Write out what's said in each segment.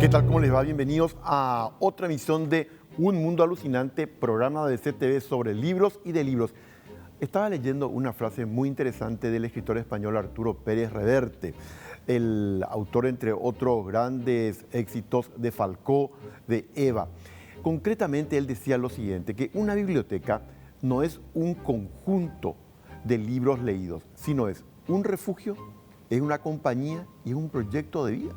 ¿Qué tal? ¿Cómo les va? Bienvenidos a otra emisión de Un Mundo Alucinante, programa de CTV sobre libros y de libros. Estaba leyendo una frase muy interesante del escritor español Arturo Pérez Reverte, el autor, entre otros grandes éxitos, de Falcó, de Eva. Concretamente, él decía lo siguiente, que una biblioteca no es un conjunto de libros leídos, sino es un refugio, es una compañía y es un proyecto de vida.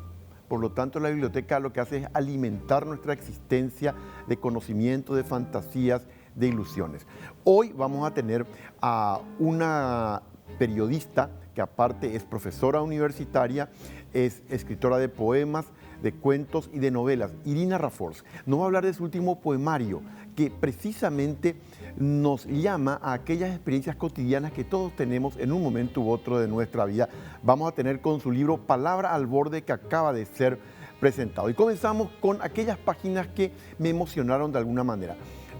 Por lo tanto, la biblioteca lo que hace es alimentar nuestra existencia de conocimiento, de fantasías, de ilusiones. Hoy vamos a tener a una periodista que aparte es profesora universitaria, es escritora de poemas, de cuentos y de novelas, Irina Raffols. Nos va a hablar de su último poemario, que precisamente nos llama a aquellas experiencias cotidianas que todos tenemos en un momento u otro de nuestra vida. Vamos a tener con su libro Palabra al Borde, que acaba de ser presentado. Y comenzamos con aquellas páginas que me emocionaron de alguna manera.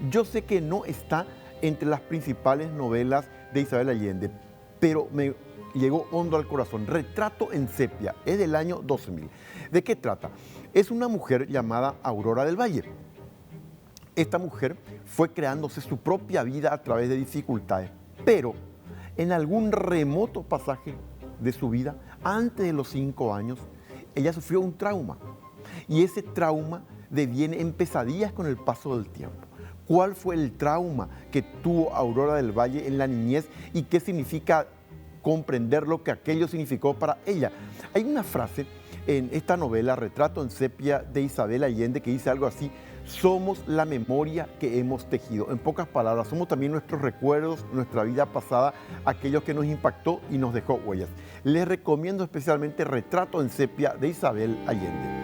Yo sé que no está entre las principales novelas de Isabel Allende, pero me llegó hondo al corazón. Retrato en sepia, es del año 2000. ¿De qué trata? Es una mujer llamada Aurora del Valle. Esta mujer fue creándose su propia vida a través de dificultades, pero en algún remoto pasaje de su vida, antes de los 5 años, ella sufrió un trauma. Y ese trauma deviene en pesadillas con el paso del tiempo. ¿Cuál fue el trauma que tuvo Aurora del Valle en la niñez y qué significa comprender lo que aquello significó para ella? Hay una frase en esta novela, Retrato en sepia, de Isabel Allende, que dice algo así: somos la memoria que hemos tejido. En pocas palabras, somos también nuestros recuerdos, nuestra vida pasada, aquellos que nos impactó y nos dejó huellas. Les recomiendo especialmente Retrato en sepia, de Isabel Allende.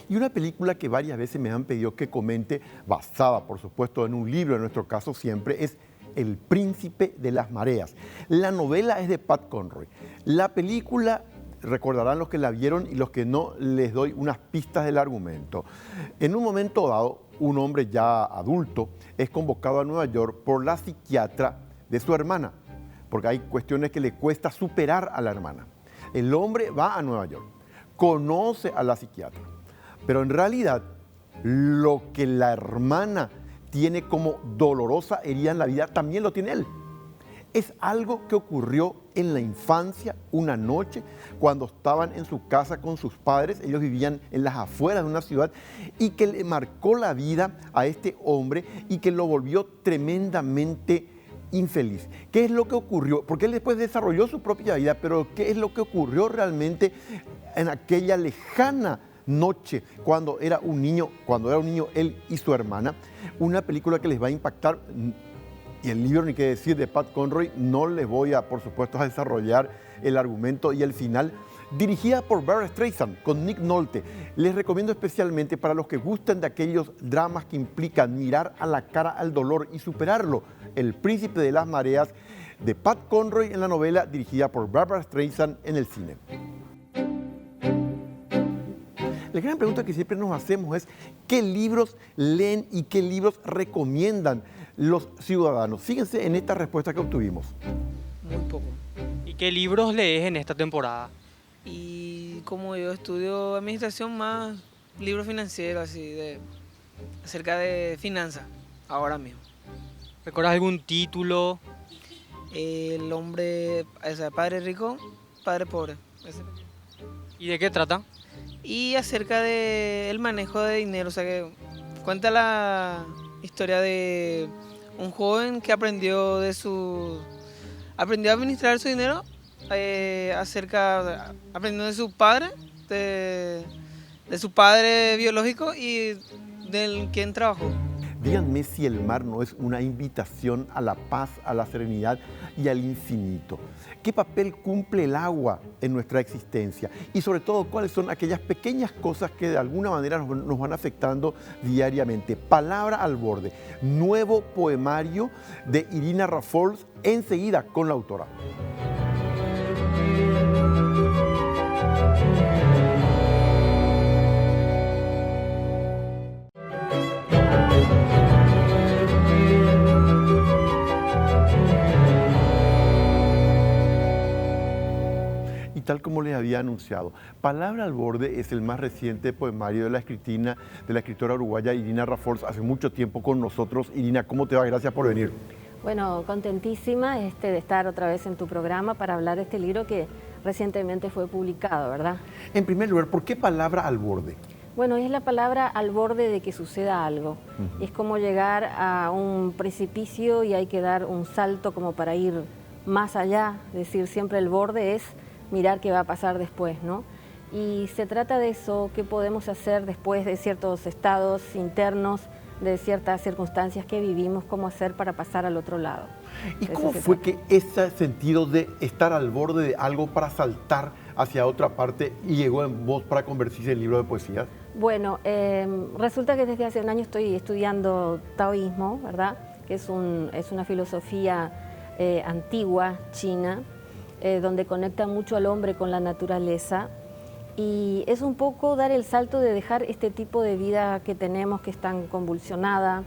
Y una película que varias veces me han pedido que comente, basada por supuesto en un libro, en nuestro caso siempre, es El Príncipe de las Mareas. La novela es de Pat Conroy. La película, recordarán los que la vieron y los que no, les doy unas pistas del argumento. En un momento dado, un hombre ya adulto es convocado a Nueva York por la psiquiatra de su hermana, porque hay cuestiones que le cuesta superar a la hermana. El hombre va a Nueva York, conoce a la psiquiatra, pero en realidad lo que la hermana tiene como dolorosa herida en la vida también lo tiene él. Es algo que ocurrió en la infancia, una noche, cuando estaban en su casa con sus padres. Ellos vivían en las afueras de una ciudad y que le marcó la vida a este hombre y que lo volvió tremendamente infeliz. ¿Qué es lo que ocurrió? Porque él después desarrolló su propia vida, pero ¿qué es lo que ocurrió realmente en aquella lejana noche cuando era un niño él y su hermana? Una película que les va a impactar. Y el libro, ni qué decir, de Pat Conroy. No les voy a, por supuesto, a desarrollar el argumento y el final. Dirigida por Barbra Streisand, con Nick Nolte. Les recomiendo especialmente para los que gustan de aquellos dramas que implican mirar a la cara al dolor y superarlo. El Príncipe de las Mareas, de Pat Conroy en la novela, dirigida por Barbra Streisand en el cine. La gran pregunta que siempre nos hacemos es: ¿qué libros leen y qué libros recomiendan los ciudadanos? Fíjense en esta respuesta que obtuvimos. Muy poco. ¿Y qué libros lees en esta temporada? Y como yo estudio administración, más libros financieros, así, acerca de finanzas, ahora mismo. ¿Recuerdas algún título? El hombre, o sea, padre rico, padre pobre. ¿Y de qué trata? Y acerca del manejo de dinero, o sea, que cuenta la historia de un joven que aprendió a administrar su dinero, aprendiendo de su padre, de su padre biológico y del quien trabajó. Díganme si el mar no es una invitación a la paz, a la serenidad y al infinito. ¿Qué papel cumple el agua en nuestra existencia? Y sobre todo, ¿cuáles son aquellas pequeñas cosas que de alguna manera nos van afectando diariamente? Palabra al Borde, nuevo poemario de Irina Raffols, enseguida con la autora. tal como les había anunciado, Palabra al Borde es el más reciente poemario de la escritora uruguaya Irina Raffols, hace mucho tiempo con nosotros. Irina, ¿cómo te va? Gracias por venir. Bueno, contentísima de estar otra vez en tu programa para hablar de este libro que recientemente fue publicado, ¿verdad? En primer lugar, ¿por qué Palabra al Borde? Bueno, es la palabra al borde de que suceda algo. Es como llegar a un precipicio y hay que dar un salto como para ir más allá. Es decir, siempre el borde es mirar qué va a pasar después, ¿no? Y se trata de eso, qué podemos hacer después de ciertos estados internos, de ciertas circunstancias que vivimos, cómo hacer para pasar al otro lado. ¿Y cómo fue que ese sentido de estar al borde de algo para saltar hacia otra parte y llegó en vos para convertirse en libro de poesías? Bueno, resulta que desde hace un año estoy estudiando taoísmo, ¿verdad? Que es una filosofía antigua, china, donde conecta mucho al hombre con la naturaleza. Y es un poco dar el salto de dejar este tipo de vida que tenemos, que es tan convulsionada,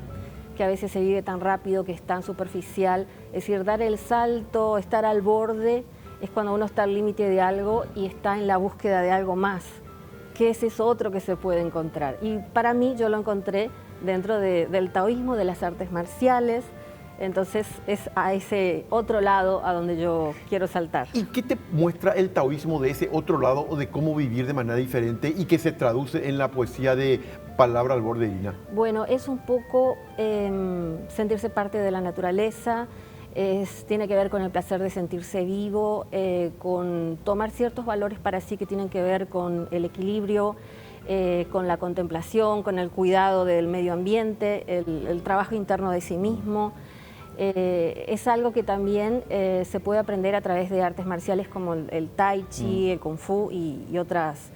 que a veces se vive tan rápido, que es tan superficial. Es decir, dar el salto, estar al borde, es cuando uno está al límite de algo y está en la búsqueda de algo más. ¿Qué es eso otro que se puede encontrar? Y para mí yo lo encontré dentro del taoísmo, de las artes marciales. Entonces es a ese otro lado a donde yo quiero saltar. ¿Y qué te muestra el taoísmo de ese otro lado o de cómo vivir de manera diferente y que se traduce en la poesía de Palabra al Borde, Irina? Bueno, es un poco sentirse parte de la naturaleza, tiene que ver con el placer de sentirse vivo, con tomar ciertos valores para sí que tienen que ver con el equilibrio, con la contemplación, con el cuidado del medio ambiente, el trabajo interno de sí mismo. Es algo que también se puede aprender a través de artes marciales como el tai chi, el kung fu y otras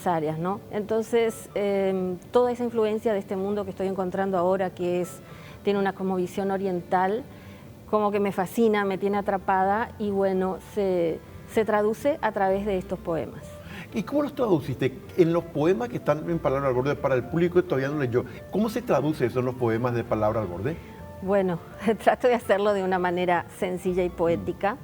áreas, ¿no? Entonces, toda esa influencia de este mundo que estoy encontrando ahora, que tiene una como visión oriental, como que me fascina, me tiene atrapada y bueno, se traduce a través de estos poemas. ¿Y cómo los traduciste? En los poemas que están en Palabra al Borde, para el público que todavía no leyó, ¿cómo se traduce eso en los poemas de Palabra al Borde? Bueno, trato de hacerlo de una manera sencilla y poética.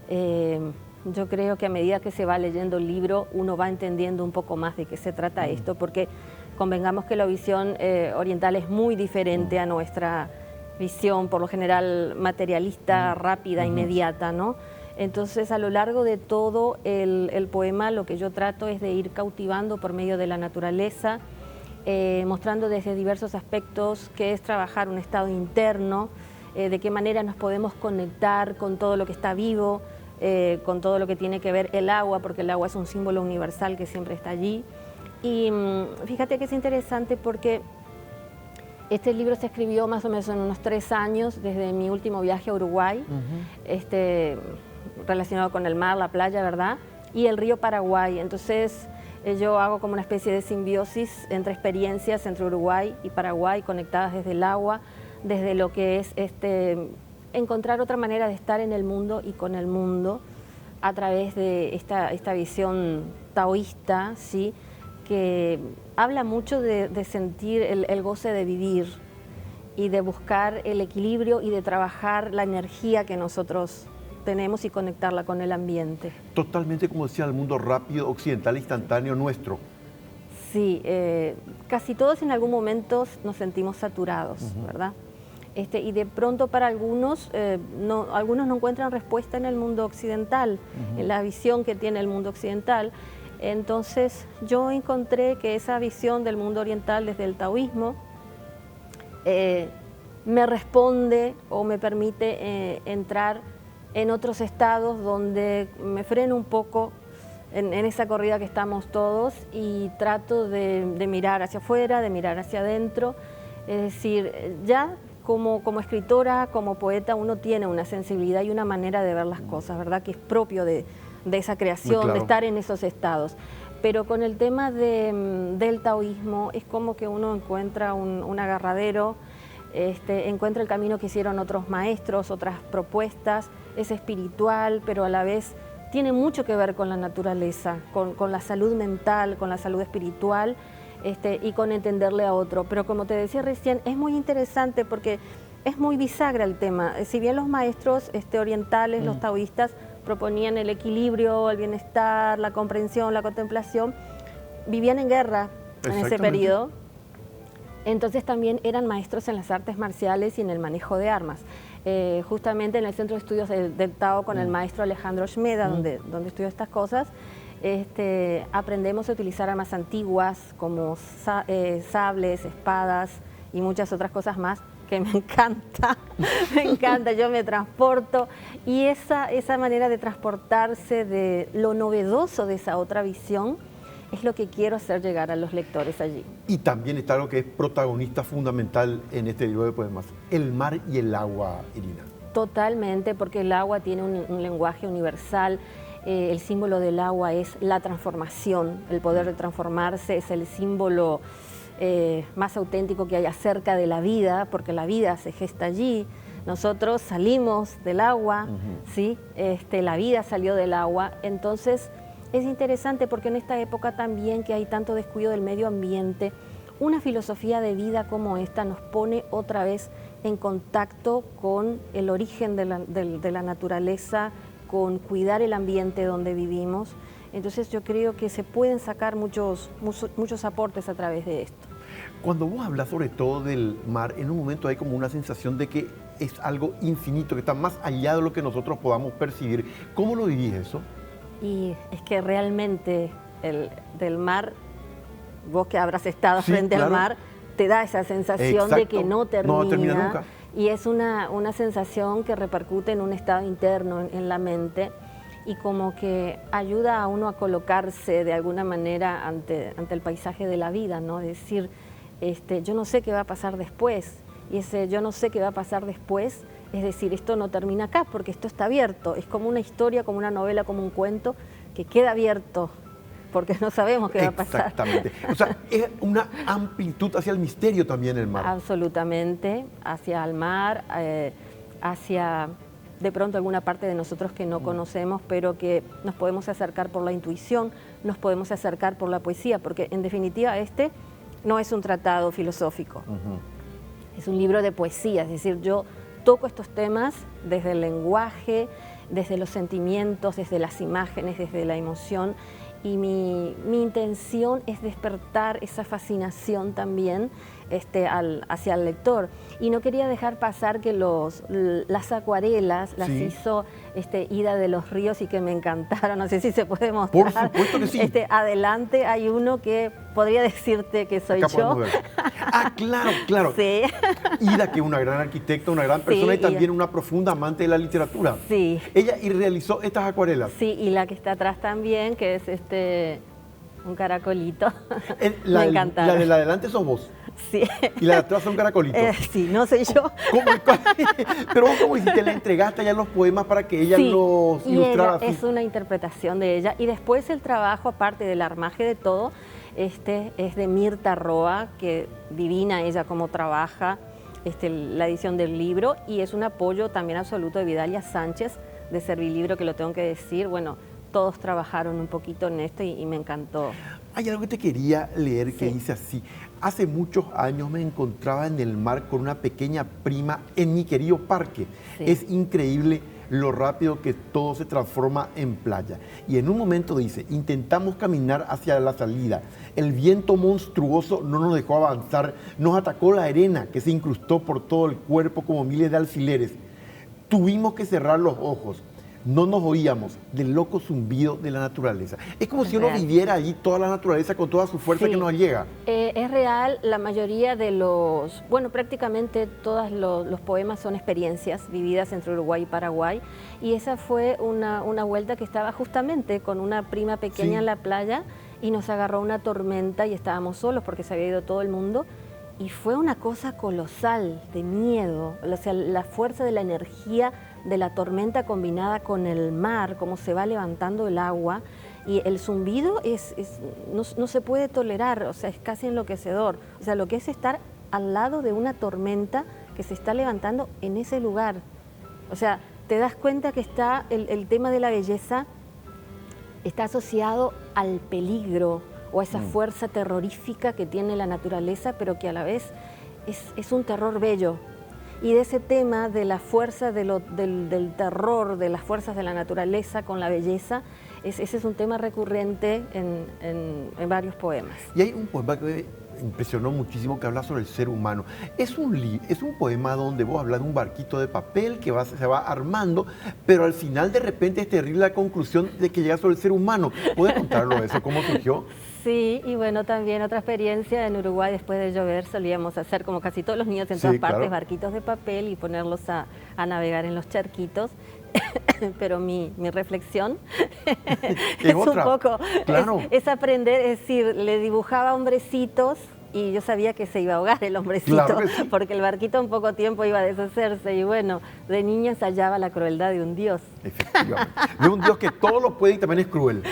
Yo creo que a medida que se va leyendo el libro, uno va entendiendo un poco más de qué se trata esto, porque convengamos que la visión oriental es muy diferente a nuestra visión, por lo general materialista, rápida, inmediata, ¿no? Entonces, a lo largo de todo el poema, lo que yo trato es de ir cautivando por medio de la naturaleza, mostrando desde diversos aspectos qué es trabajar un estado interno, de qué manera nos podemos conectar con todo lo que está vivo, con todo lo que tiene que ver el agua, porque el agua es un símbolo universal que siempre está allí. Y fíjate que es interesante porque este libro se escribió más o menos en unos 3 años, desde mi último viaje a Uruguay, relacionado con el mar, la playa, ¿verdad? Y el río Paraguay. Entonces, yo hago como una especie de simbiosis entre experiencias entre Uruguay y Paraguay, conectadas desde el agua, desde lo que es encontrar otra manera de estar en el mundo y con el mundo a través de esta visión taoísta, ¿sí? Que habla mucho de sentir el goce de vivir y de buscar el equilibrio y de trabajar la energía que nosotros tenemos y conectarla con el ambiente. Totalmente, como decía, el mundo rápido, occidental, instantáneo nuestro. Sí, casi todos en algún momento nos sentimos saturados, ¿verdad? Y de pronto para algunos, algunos no encuentran respuesta en el mundo occidental, en la visión que tiene el mundo occidental. Entonces yo encontré que esa visión del mundo oriental desde el taoísmo me responde o me permite entrar en otros estados donde me freno un poco en esa corrida que estamos todos y trato de mirar hacia afuera, de mirar hacia adentro. Es decir, ya como escritora, como poeta, uno tiene una sensibilidad y una manera de ver las cosas, ¿verdad? Que es propio de esa creación, claro, de estar en esos estados. Pero con el tema del taoísmo es como que uno encuentra un agarradero, encuentra el camino que hicieron otros maestros, otras propuestas, es espiritual, pero a la vez tiene mucho que ver con la naturaleza, con la salud mental, con la salud espiritual y con entenderle a otro. Pero como te decía recién, es muy interesante porque es muy bisagra el tema. Si bien los maestros orientales, los taoístas, proponían el equilibrio, el bienestar, la comprensión, la contemplación, vivían en guerra en ese periodo. Entonces también eran maestros en las artes marciales y en el manejo de armas. Justamente en el Centro de Estudios del Tao con el maestro Alejandro Schmeda, donde estudió estas cosas, aprendemos a utilizar armas antiguas como sables, espadas y muchas otras cosas más que me encanta, yo me transporto y esa manera de transportarse de lo novedoso de esa otra visión es lo que quiero hacer llegar a los lectores allí. Y también está algo que es protagonista fundamental en este libro de poemas, el mar y el agua, Irina. Totalmente, porque el agua tiene un lenguaje universal. El símbolo del agua es la transformación, el poder de transformarse es el símbolo más auténtico que hay acerca de la vida, porque la vida se gesta allí. Nosotros salimos del agua, ¿sí? La vida salió del agua, entonces es interesante porque en esta época también que hay tanto descuido del medio ambiente, una filosofía de vida como esta nos pone otra vez en contacto con el origen de la naturaleza, con cuidar el ambiente donde vivimos. Entonces yo creo que se pueden sacar muchos aportes a través de esto. Cuando vos hablas sobre todo del mar, en un momento hay como una sensación de que es algo infinito, que está más allá de lo que nosotros podamos percibir. ¿Cómo lo vivís eso? Y es que realmente del mar, vos que habrás estado frente al mar, te da esa sensación de que no termina nunca. Y es una sensación que repercute en un estado interno, en la mente, y como que ayuda a uno a colocarse de alguna manera ante el paisaje de la vida, ¿no? Decir, yo no sé qué va a pasar después, y ese yo no sé qué va a pasar después, es decir, esto no termina acá, porque esto está abierto, es como una historia, como una novela, como un cuento, que queda abierto, porque no sabemos qué va a pasar. Exactamente. O sea, es una amplitud hacia el misterio también el mar. Absolutamente, hacia el mar, hacia de pronto alguna parte de nosotros que no conocemos, pero que nos podemos acercar por la intuición, nos podemos acercar por la poesía, porque en definitiva no es un tratado filosófico, es un libro de poesía, es decir, yo toco estos temas desde el lenguaje, desde los sentimientos, desde las imágenes, desde la emoción, y mi intención es despertar esa fascinación también hacia el lector. Y no quería dejar pasar que las acuarelas las hizo Ida de los Ríos y que me encantaron, no sé si se puede mostrar. Por supuesto que sí. Adelante hay uno que podría decirte que soy yo. Ah, claro. Sí. Ida, que es una gran arquitecta, una gran persona y también una profunda amante de la literatura. Sí. Ella realizó estas acuarelas. Sí, y la que está atrás también, que es un caracolito. Me encantaron. La de la adelante sos vos. Sí. Y la de atrás son caracolitos. Sí, no soy yo. Pero vos, ¿cómo hiciste? ¿Le entregaste ya los poemas para que ella los ilustrara? Sí, es una interpretación de ella. Y después el trabajo, aparte del armaje de todo, es de Mirta Roa, que divina ella cómo trabaja la edición del libro. Y es un apoyo también absoluto de Vidalia Sánchez, de Servilibro, que lo tengo que decir. Bueno, todos trabajaron un poquito en esto y me encantó. Hay algo que te quería leer que dice así. Hace muchos años me encontraba en el mar con una pequeña prima en mi querido parque. Sí. Es increíble lo rápido que todo se transforma en playa. Y en un momento dice, intentamos caminar hacia la salida. El viento monstruoso no nos dejó avanzar. Nos atacó la arena que se incrustó por todo el cuerpo como miles de alfileres. Tuvimos que cerrar los ojos. No nos oíamos del loco zumbido de la naturaleza. Es como si uno viviera allí toda la naturaleza con toda su fuerza que nos llega. Es real, la mayoría de prácticamente todos los poemas son experiencias vividas entre Uruguay y Paraguay. Y esa fue una vuelta que estaba justamente con una prima pequeña en la playa y nos agarró una tormenta y estábamos solos porque se había ido todo el mundo. Y fue una cosa colosal, de miedo, o sea, la fuerza de la energía de la tormenta combinada con el mar, cómo se va levantando el agua, y el zumbido no se puede tolerar, o sea, es casi enloquecedor. O sea, lo que es estar al lado de una tormenta que se está levantando en ese lugar. O sea, te das cuenta que está el tema de la belleza está asociado al peligro, o a esa fuerza terrorífica que tiene la naturaleza, pero que a la vez es un terror bello. y de ese tema de la fuerza del terror, de las fuerzas de la naturaleza con la belleza. Ese es un tema recurrente en varios poemas. Y hay un poema que me impresionó muchísimo que habla sobre el ser humano. Es un poema donde vos hablas de un barquito de papel que se va armando, pero al final de repente es terrible la conclusión de que llega sobre el ser humano. ¿Puedes contarlo eso? ¿Cómo surgió? Sí, y bueno, también otra experiencia en Uruguay, después de llover, solíamos hacer, como casi todos los niños en todas partes, claro, barquitos de papel y ponerlos a navegar en los charquitos. Pero mi reflexión es otra, un poco, claro, es aprender, es decir, le dibujaba hombrecitos y yo sabía que se iba a ahogar el hombrecito, claro que sí, porque el barquito en poco tiempo iba a deshacerse y bueno, de niña ensayaba la crueldad de un dios. efectivamente, de un Dios que todo lo puede y también es cruel.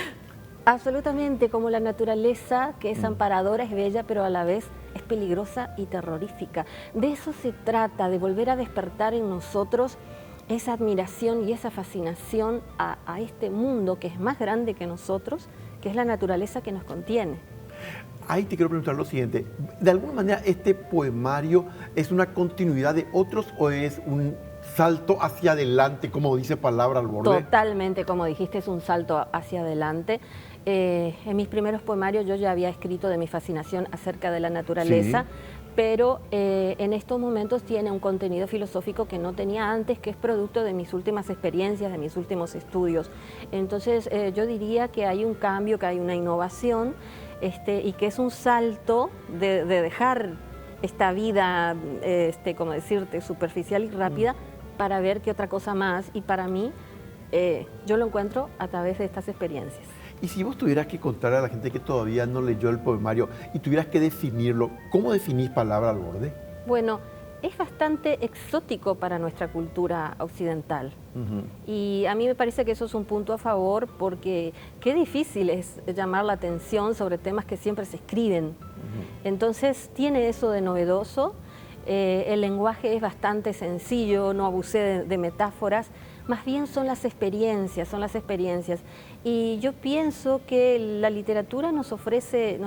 Absolutamente, como la naturaleza, que es amparadora, es bella, pero a la vez es peligrosa y terrorífica. De eso se trata, de volver a despertar en nosotros esa admiración y esa fascinación a este mundo que es más grande que nosotros, que es la naturaleza que nos contiene. Ahí te quiero preguntar lo siguiente, ¿de alguna manera este poemario es una continuidad de otros o es un salto hacia adelante, como dice Palabra al Borde? Totalmente, como dijiste, es un salto hacia adelante. En mis primeros poemarios yo ya había escrito de mi fascinación acerca de la naturaleza, sí, pero en estos momentos tiene un contenido filosófico que no tenía antes, que es producto de mis últimas experiencias, de mis últimos estudios. Entonces yo diría que hay un cambio, que hay una innovación, y que es un salto de dejar esta vida, como decirte, superficial y rápida, para ver qué otra cosa más, y para mí yo lo encuentro a través de estas experiencias. Y si vos tuvieras que contarle a la gente que todavía no leyó el poemario y tuvieras que definirlo, ¿cómo definís Palabra al Borde? Bueno, es bastante exótico para nuestra cultura occidental. Y a mí me parece que eso es un punto a favor, porque qué difícil es llamar la atención sobre temas que siempre se escriben. Entonces tiene eso de novedoso, el lenguaje es bastante sencillo, no abusé de metáforas, más bien son las experiencias. Y yo pienso que la literatura nos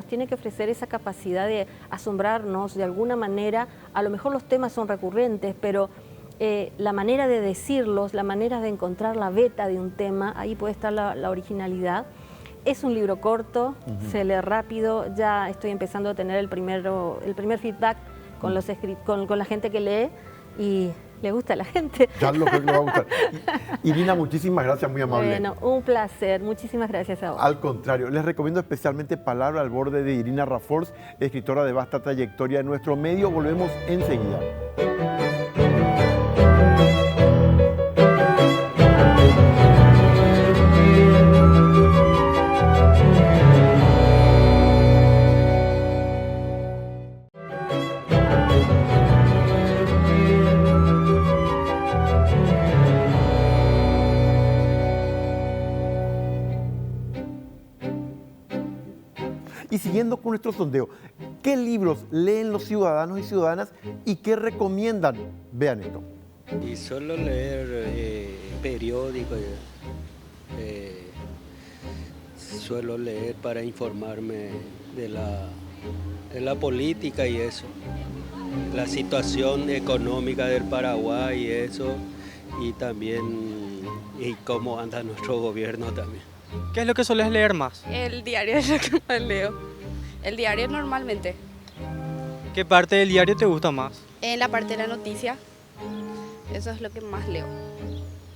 tiene que ofrecer esa capacidad de asombrarnos de alguna manera. A lo mejor los temas son recurrentes, pero la manera de decirlos, la manera de encontrar la veta de un tema, ahí puede estar la originalidad. Es un libro corto, se lee rápido, ya estoy empezando a tener el primer feedback con la gente que lee y le gusta a la gente. Ya lo creo que le va a gustar. Irina, muchísimas gracias, muy amable. Bueno, un placer. Muchísimas gracias a vos. Al contrario, les recomiendo especialmente Palabra al Borde de Irina Raffols, escritora de vasta trayectoria en nuestro medio. Volvemos enseguida. Y siguiendo con nuestro sondeo, ¿qué libros leen los ciudadanos y ciudadanas y qué recomiendan? Vean esto. Y solo leer periódicos, suelo leer para informarme de la política y eso, la situación económica del Paraguay y eso, y también y cómo anda nuestro gobierno también. ¿Qué es lo que sueles leer más? El diario es lo que más leo. El diario normalmente. ¿Qué parte del diario te gusta más? En la parte de la noticia, eso es lo que más leo.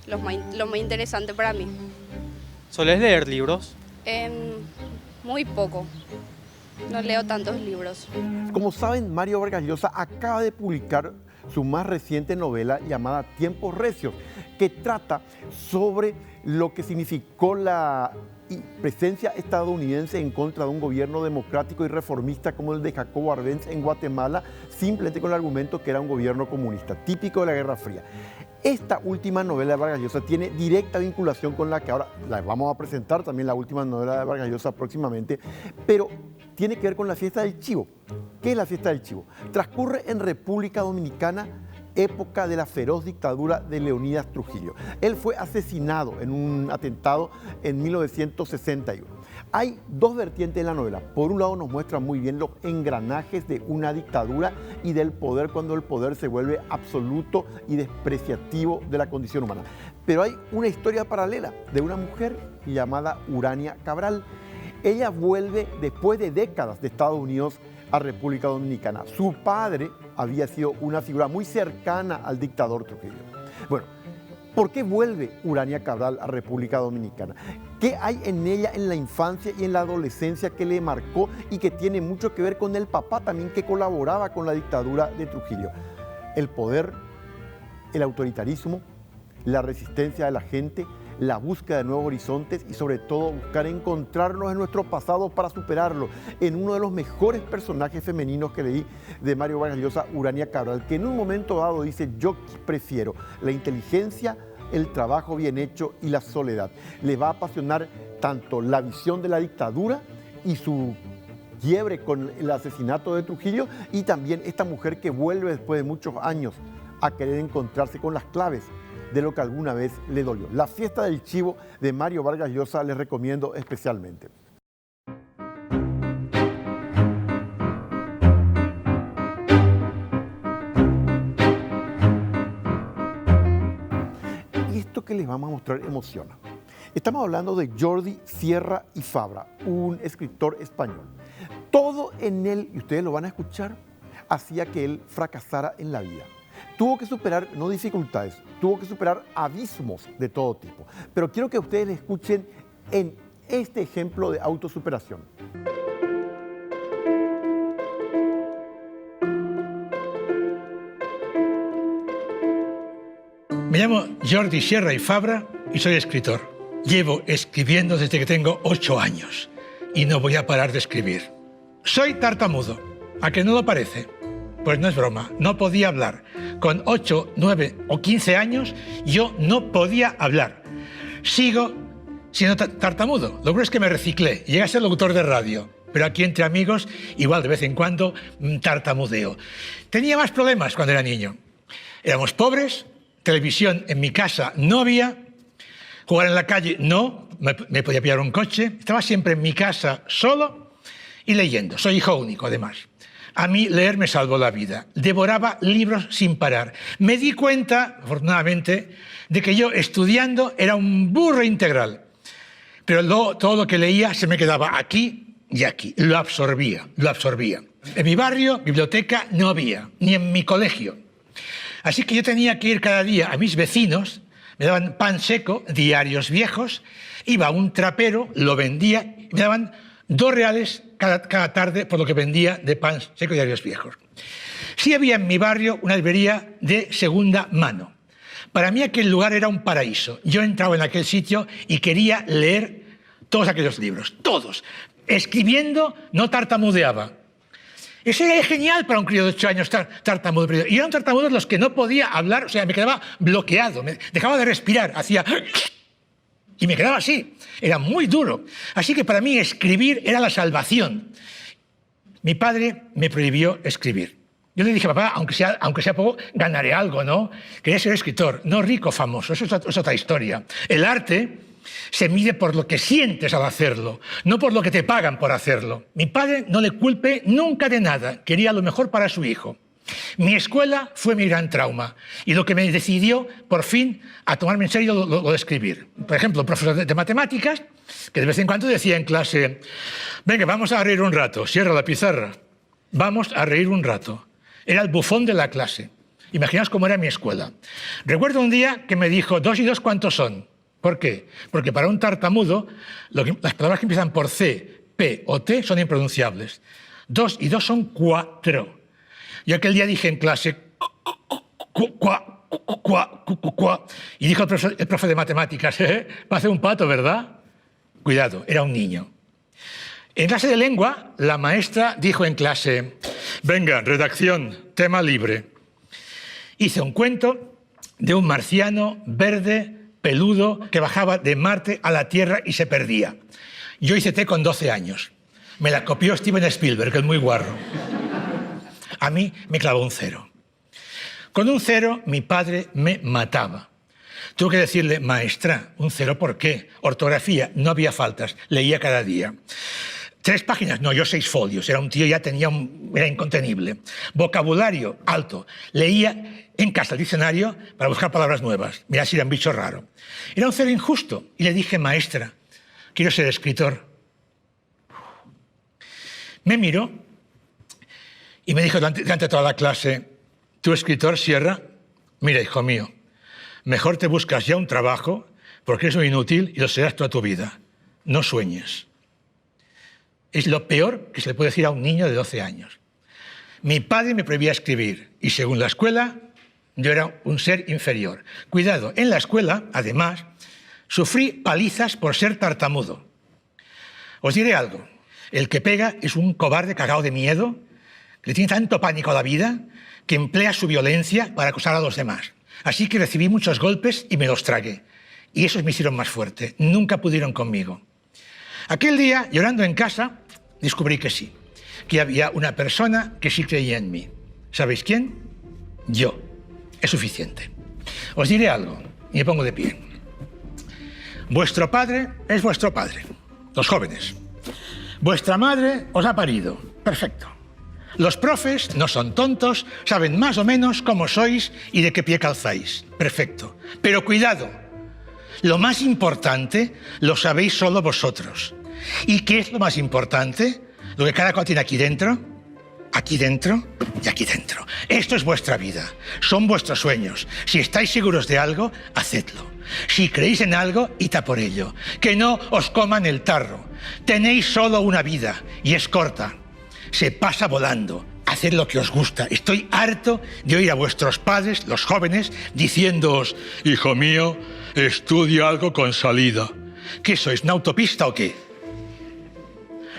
Lo más interesante para mí. ¿Sueles leer libros? Muy poco. No leo tantos libros. Como saben, Mario Vargas Llosa acaba de publicar su más reciente novela llamada Tiempos Recios, que trata sobre lo que significó la presencia estadounidense en contra de un gobierno democrático y reformista como el de Jacobo Arbenz en Guatemala, simplemente con el argumento que era un gobierno comunista, típico de la Guerra Fría. Esta última novela de Vargas Llosa tiene directa vinculación con la que ahora la vamos a presentar, también la última novela de Vargas Llosa próximamente, pero tiene que ver con la fiesta del Chivo. ¿Qué es la fiesta del Chivo? Transcurre en República Dominicana, época de la feroz dictadura de Leonidas Trujillo. Él fue asesinado en un atentado en 1961. Hay dos vertientes en la novela. Por un lado nos muestra muy bien los engranajes de una dictadura y del poder cuando el poder se vuelve absoluto y despreciativo de la condición humana. Pero hay una historia paralela de una mujer llamada Urania Cabral. Ella vuelve después de décadas de Estados Unidos a República Dominicana. Su padre había sido una figura muy cercana al dictador Trujillo. Bueno, ¿por qué vuelve Urania Cabral a República Dominicana? ¿Qué hay en ella en la infancia y en la adolescencia que le marcó y que tiene mucho que ver con el papá también que colaboraba con la dictadura de Trujillo? El poder, el autoritarismo, la resistencia de la gente, la búsqueda de nuevos horizontes y sobre todo buscar encontrarnos en nuestro pasado para superarlo. En uno de los mejores personajes femeninos que leí de Mario Vargas Llosa, Urania Cabral, que en un momento dado dice: yo prefiero la inteligencia, el trabajo bien hecho y la soledad. Le va a apasionar tanto la visión de la dictadura y su quiebre con el asesinato de Trujillo, y también esta mujer que vuelve después de muchos años a querer encontrarse con las claves de lo que alguna vez le dolió. La fiesta del chivo de Mario Vargas Llosa les recomiendo especialmente. Y esto que les vamos a mostrar emociona. Estamos hablando de Jordi Sierra y Fabra, un escritor español. Todo en él, y ustedes lo van a escuchar, hacía que él fracasara en la vida. Tuvo que superar, no dificultades, tuvo que superar abismos de todo tipo. Pero quiero que ustedes escuchen en este ejemplo de autosuperación. Me llamo Jordi Sierra y Fabra y soy escritor. Llevo escribiendo desde que tengo 8 años y no voy a parar de escribir. Soy tartamudo, ¿a que no lo parece? Pues no es broma, no podía hablar. Con 8, 9 o 15 años yo no podía hablar. Sigo siendo tartamudo. Lo bueno es que me reciclé, llegué a ser locutor de radio. Pero aquí entre amigos, igual de vez en cuando, tartamudeo. Tenía más problemas cuando era niño. Éramos pobres, televisión en mi casa no había, jugar en la calle no, me podía pillar un coche. Estaba siempre en mi casa solo y leyendo. Soy hijo único, además. A mí leer me salvó la vida. Devoraba libros sin parar. Me di cuenta, afortunadamente, de que yo estudiando era un burro integral. Pero todo lo que leía se me quedaba aquí y aquí. Lo absorbía, lo absorbía. En mi barrio, biblioteca no había, ni en mi colegio. Así que yo tenía que ir cada día a mis vecinos, me daban pan seco, diarios viejos, iba a un trapero, lo vendía, y me daban 2 reales cada tarde por lo que vendía de pan seco y diarios viejos. Sí había en mi barrio una librería de segunda mano. Para mí aquel lugar era un paraíso. Yo entraba en aquel sitio y quería leer todos aquellos libros, todos. Escribiendo no tartamudeaba. Eso era genial para un crío de 8 años, tartamudo. Y eran tartamudos los que no podía hablar, o sea, me quedaba bloqueado, me dejaba de respirar, hacía... Y me quedaba así, era muy duro. Así que para mí escribir era la salvación. Mi padre me prohibió escribir. Yo le dije: papá, aunque sea poco, ganaré algo, ¿no? Quería ser escritor, no rico, famoso, eso es otra historia. El arte se mide por lo que sientes al hacerlo, no por lo que te pagan por hacerlo. Mi padre no le culpe nunca de nada, quería lo mejor para su hijo. Mi escuela fue mi gran trauma y lo que me decidió, por fin, a tomarme en serio lo de escribir. Por ejemplo, un profesor de matemáticas que de vez en cuando decía en clase: venga, vamos a reír un rato, cierra la pizarra, vamos a reír un rato. Era el bufón de la clase. Imaginaos cómo era mi escuela. Recuerdo un día que me dijo: 2 y 2, ¿cuántos son? ¿Por qué? Porque para un tartamudo las palabras que empiezan por C, P o T son impronunciables. 2 y 2 son 4. Yo aquel día dije en clase, y dijo el profe de matemáticas: parece un pato, ¿verdad? Cuidado, era un niño. En clase de lengua, la maestra dijo en clase: venga, redacción, tema libre. Hice un cuento de un marciano verde, peludo, que bajaba de Marte a la Tierra y se perdía. Yo hice té con 12 años. Me la copió Steven Spielberg, que es muy guarro. A mí me clavó un 0. Con un 0 mi padre me mataba. Tuve que decirle, maestra, un 0 ¿por qué? Ortografía, no había faltas, leía cada día. 3 páginas, no, yo 6 folios, era un tío, ya era incontenible. Vocabulario, alto, leía en casa el diccionario para buscar palabras nuevas, mirá si era un bicho raro. Era un 0 injusto, y le dije, maestra, quiero ser escritor. Me miró y me dijo delante de toda la clase, ¿tú escritor, Sierra? Mira, hijo mío, mejor te buscas ya un trabajo porque eres un inútil y lo serás toda tu vida. No sueñes. Es lo peor que se le puede decir a un niño de 12 años. Mi padre me prohibía escribir y según la escuela yo era un ser inferior. Cuidado, en la escuela, además, sufrí palizas por ser tartamudo. Os diré algo, el que pega es un cobarde cagado de miedo, que le tiene tanto pánico a la vida que emplea su violencia para acosar a los demás. Así que recibí muchos golpes y me los tragué. Y esos me hicieron más fuerte. Nunca pudieron conmigo. Aquel día, llorando en casa, descubrí que sí. Que había una persona que sí creía en mí. ¿Sabéis quién? Yo. Es suficiente. Os diré algo, y me pongo de pie. Vuestro padre es vuestro padre. Los jóvenes. Vuestra madre os ha parido. Perfecto. Los profes no son tontos, saben más o menos cómo sois y de qué pie calzáis. Perfecto. Pero cuidado, lo más importante lo sabéis solo vosotros. ¿Y qué es lo más importante? Lo que cada cual tiene aquí dentro y aquí dentro. Esto es vuestra vida, son vuestros sueños. Si estáis seguros de algo, hacedlo. Si creéis en algo, id a por ello. Que no os coman el tarro. Tenéis solo una vida y es corta. Se pasa volando. Haced lo que os gusta. Estoy harto de oír a vuestros padres, los jóvenes, diciéndoos, hijo mío, estudia algo con salida. ¿Qué sois, una autopista o qué?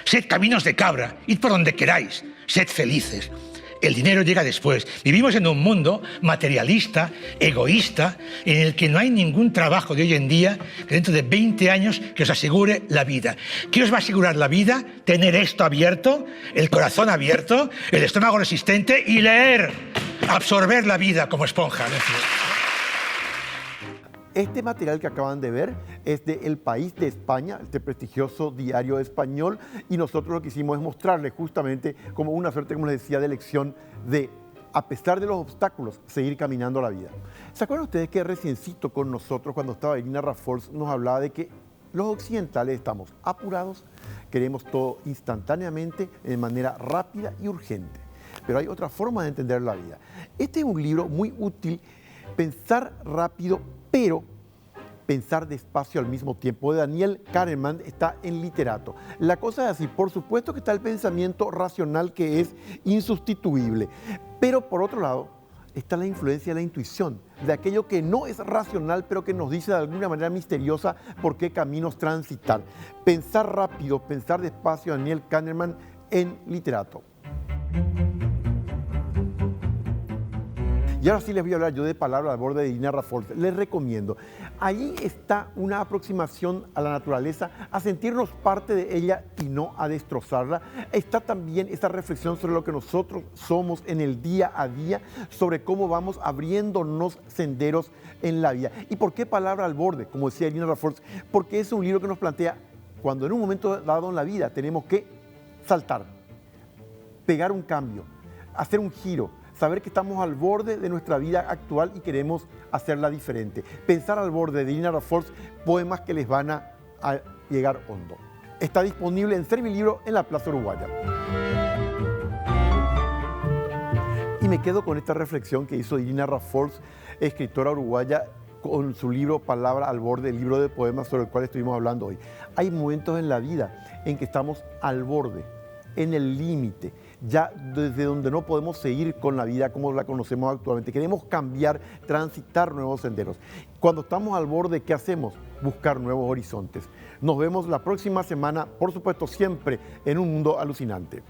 Sed caminos de cabra, id por donde queráis, sed felices. El dinero llega después. Vivimos en un mundo materialista, egoísta, en el que no hay ningún trabajo de hoy en día que dentro de 20 años que os asegure la vida. ¿Qué os va a asegurar la vida? Tener esto abierto, el corazón abierto, el estómago resistente y leer, absorber la vida como esponja. Este material que acaban de ver es de El País de España, este prestigioso diario español, y nosotros lo que hicimos es mostrarles justamente como una suerte, como les decía, de lección de, a pesar de los obstáculos, seguir caminando la vida. ¿Se acuerdan ustedes que reciencito con nosotros, cuando estaba Irina Raffols, nos hablaba de que los occidentales estamos apurados, queremos todo instantáneamente, de manera rápida y urgente? Pero hay otra forma de entender la vida. Este es un libro muy útil, Pensar rápido, pero pensar despacio al mismo tiempo, de Daniel Kahneman, está en Literato. La cosa es así, por supuesto que está el pensamiento racional que es insustituible, pero por otro lado está la influencia de la intuición, de aquello que no es racional, pero que nos dice de alguna manera misteriosa por qué caminos transitar. Pensar rápido, pensar despacio, Daniel Kahneman en Literato. Y ahora sí les voy a hablar yo de Palabra al Borde de Irina Raffols. Les recomiendo. Allí está una aproximación a la naturaleza, a sentirnos parte de ella y no a destrozarla. Está también esa reflexión sobre lo que nosotros somos en el día a día, sobre cómo vamos abriéndonos senderos en la vida. ¿Y por qué Palabra al Borde? Como decía Irina Raffols, porque es un libro que nos plantea cuando en un momento dado en la vida tenemos que saltar, pegar un cambio, hacer un giro, saber que estamos al borde de nuestra vida actual y queremos hacerla diferente. Pensar al borde de Irina Raffols, poemas que les van a llegar hondo. Está disponible en Servilibro en la Plaza Uruguaya. Y me quedo con esta reflexión que hizo Irina Raffols, escritora uruguaya, con su libro Palabra al Borde, el libro de poemas sobre el cual estuvimos hablando hoy. Hay momentos en la vida en que estamos al borde, en el límite, ya desde donde no podemos seguir con la vida como la conocemos actualmente. Queremos cambiar, transitar nuevos senderos. Cuando estamos al borde, ¿qué hacemos? Buscar nuevos horizontes. Nos vemos la próxima semana, por supuesto, siempre en Un Mundo Alucinante.